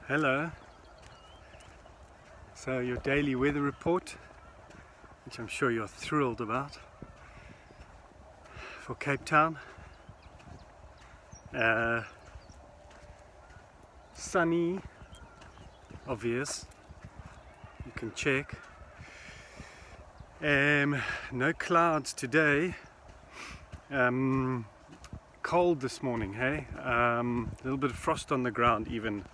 Hello. So your daily weather report, which I'm sure you're thrilled about, for Cape Town. Sunny, obvious, you can check. No clouds today. Cold this morning, hey? A little bit of frost on the ground even,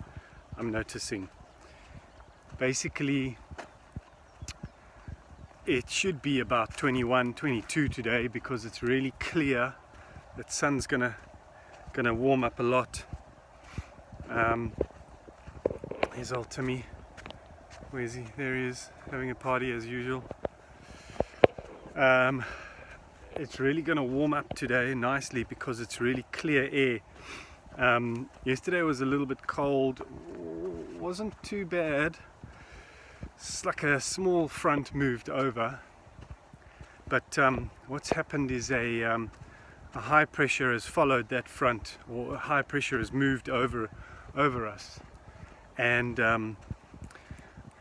I'm noticing. Basically, it should be about 21, 22 today because it's really clear. That sun's gonna warm up a lot. Here's old Timmy. Where is he? There he is, having a party as usual. It's really going to warm up today nicely because it's really clear air. Yesterday was a little bit cold, wasn't too bad. It's like a small front moved over, but what's happened is a high pressure has followed that front, or a high pressure has moved over us, and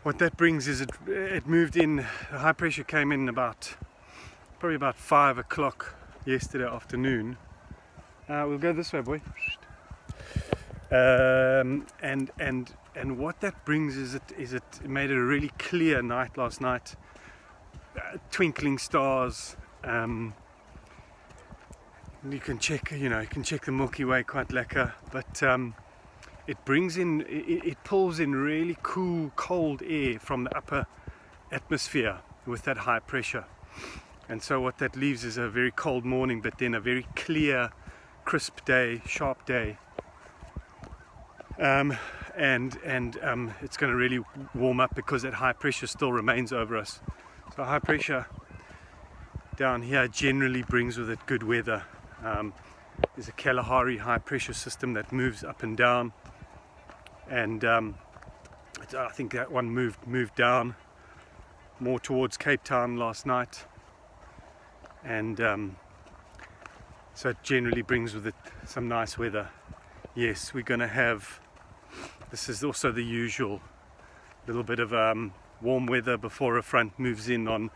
what that brings is it moved in. The high pressure came in probably about 5 o'clock yesterday afternoon. We'll go this way, boy. And what that brings is it made it a really clear night last night. Twinkling stars. You can check the Milky Way, quite lekker, but it pulls in really cool, cold air from the upper atmosphere with that high pressure. And so what that leaves is a very cold morning, but then a very clear, crisp day, sharp day. And it's going to really warm up because that high pressure still remains over us. So high pressure down here generally brings with it good weather. There's a Kalahari high pressure system that moves up and down, and I think that one moved down more towards Cape Town last night, and so it generally brings with it some nice weather. Yes, we're going to have, this is also the usual little bit of warm weather before a front moves in on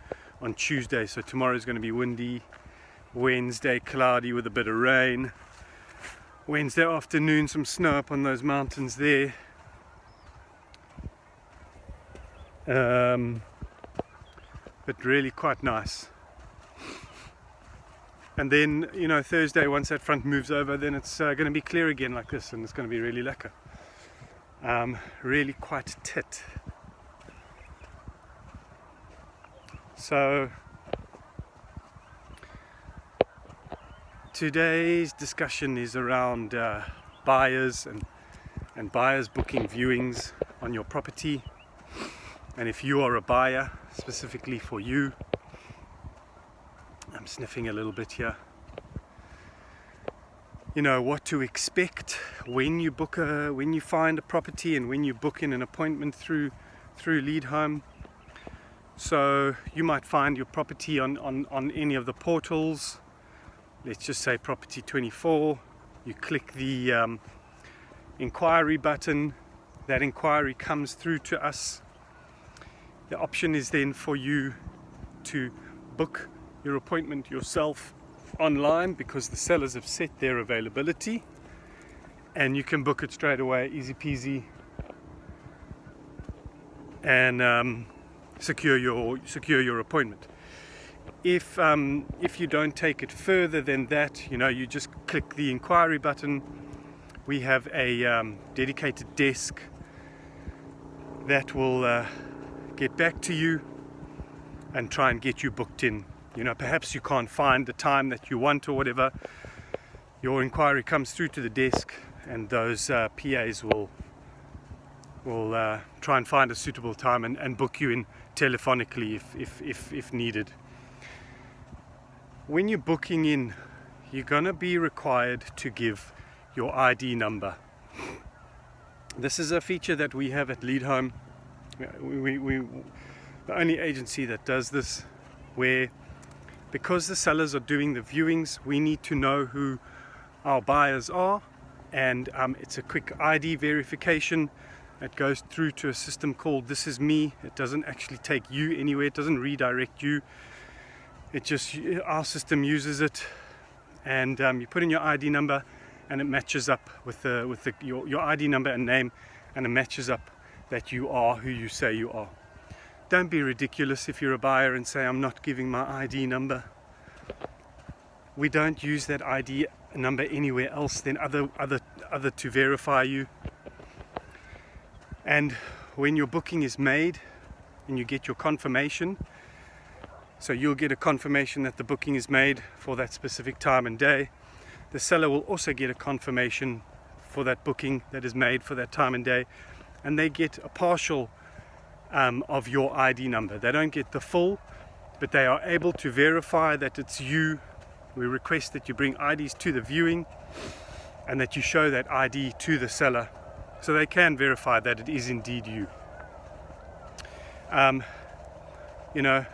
Tuesday. So tomorrow is going to be windy, Wednesday cloudy with a bit of rain, Wednesday afternoon some snow up on those mountains there. But really quite nice. And then, Thursday, once that front moves over, then it's going to be clear again like this, and it's going to be really lekker. Really quite tit. So today's discussion is around buyers and buyers booking viewings on your property. And if you are a buyer, specifically for you, I'm sniffing a little bit here. What to expect when you find a property and when you book in an appointment through Leadhome. So you might find your property on any of the portals. Let's just say Property 24. You click the inquiry button. That inquiry comes through to us. The option is then for you to book your appointment yourself online because the sellers have set their availability, and you can book it straight away, easy peasy, and secure your appointment. If you don't take it further than that, you just click the inquiry button. We have a dedicated desk that will get back to you and try and get you booked in. Perhaps you can't find the time that you want or whatever. Your inquiry comes through to the desk, and those PAs will try and find a suitable time and book you in telephonically if needed. When you're booking in, you're going to be required to give your ID number. This is a feature that we have at Leadhome. We the only agency that does this, where because the sellers are doing the viewings, we need to know who our buyers are, and it's a quick ID verification, It goes through to a system called This Is Me. It doesn't actually take you anywhere. It doesn't redirect you. It just, our system uses it, and you put in your ID number, and it matches up with your ID number and name, and it matches up that you are who you say you are. Don't be ridiculous if you're a buyer and say, I'm not giving my ID number. We don't use that ID number anywhere else than other to verify you. And when your booking is made and you get your confirmation, so you'll get a confirmation that the booking is made for that specific time and day. The seller will also get a confirmation for that booking that is made for that time and day, and they get a partial of your ID number. They don't get the full, but they are able to verify that it's you. We request that you bring IDs to the viewing and that you show that ID to the seller so they can verify that it is indeed you. You know,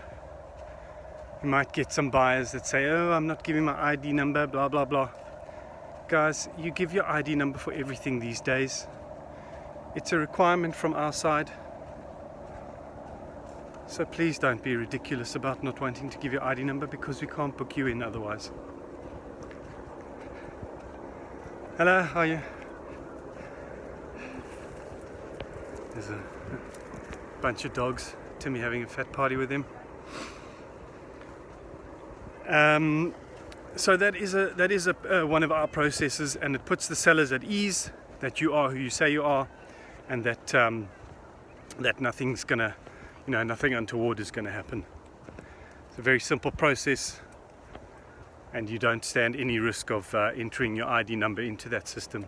you might get some buyers that say, oh, I'm not giving my ID number, blah, blah, blah. Guys, you give your ID number for everything these days. It's a requirement from our side. So please don't be ridiculous about not wanting to give your ID number, because we can't book you in otherwise. Hello, how are you? There's a bunch of dogs. Timmy having a fat party with him. So that is one of our processes, and it puts the sellers at ease that you are who you say you are, and that that nothing's gonna, nothing untoward is gonna happen. It's a very simple process, and you don't stand any risk of entering your ID number into that system.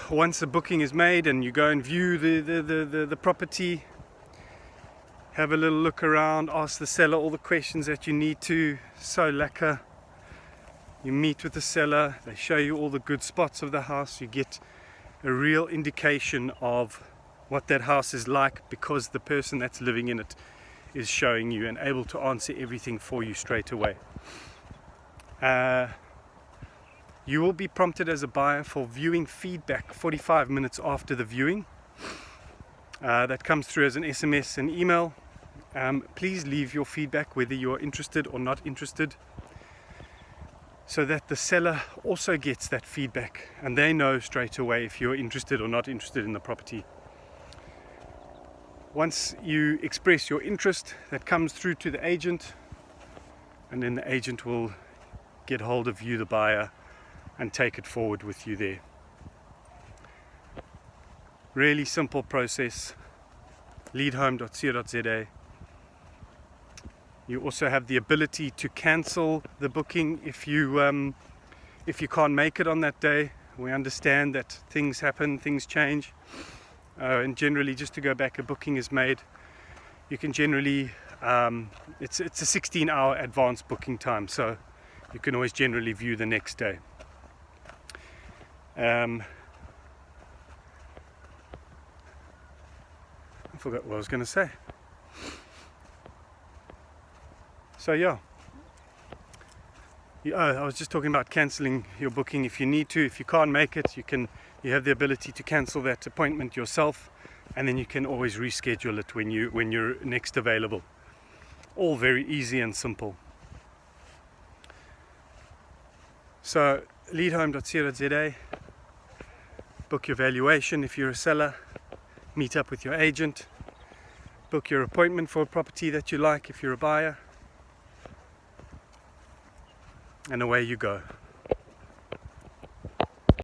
Once a booking is made and you go and view the property, have a little look around, ask the seller all the questions that you need to. So lekker. You meet with the seller, they show you all the good spots of the house. You get a real indication of what that house is like, because the person that's living in it is showing you and able to answer everything for you straight away. You will be prompted as a buyer for viewing feedback 45 minutes after the viewing. That comes through as an SMS and email. Please leave your feedback whether you are interested or not interested, so that the seller also gets that feedback and they know straight away if you're interested or not interested in the property. Once you express your interest, that comes through to the agent, and then the agent will get hold of you, the buyer, and take it forward with you there. Really simple process. Leadhome.co.za. You also have the ability to cancel the booking if you can't make it on that day. We understand that things happen, things change, and generally, just to go back, a booking is made. You can generally, it's a 16-hour advance booking time, so you can always generally view the next day. I forgot what I was going to say. So yeah, I was just talking about cancelling your booking if you need to. If you can't make it, you have the ability to cancel that appointment yourself, and then you can always reschedule it when you're next available. All very easy and simple. So leadhome.co.za. Book your valuation if you're a seller. Meet up with your agent. Book your appointment for a property that you like if you're a buyer. And away you go.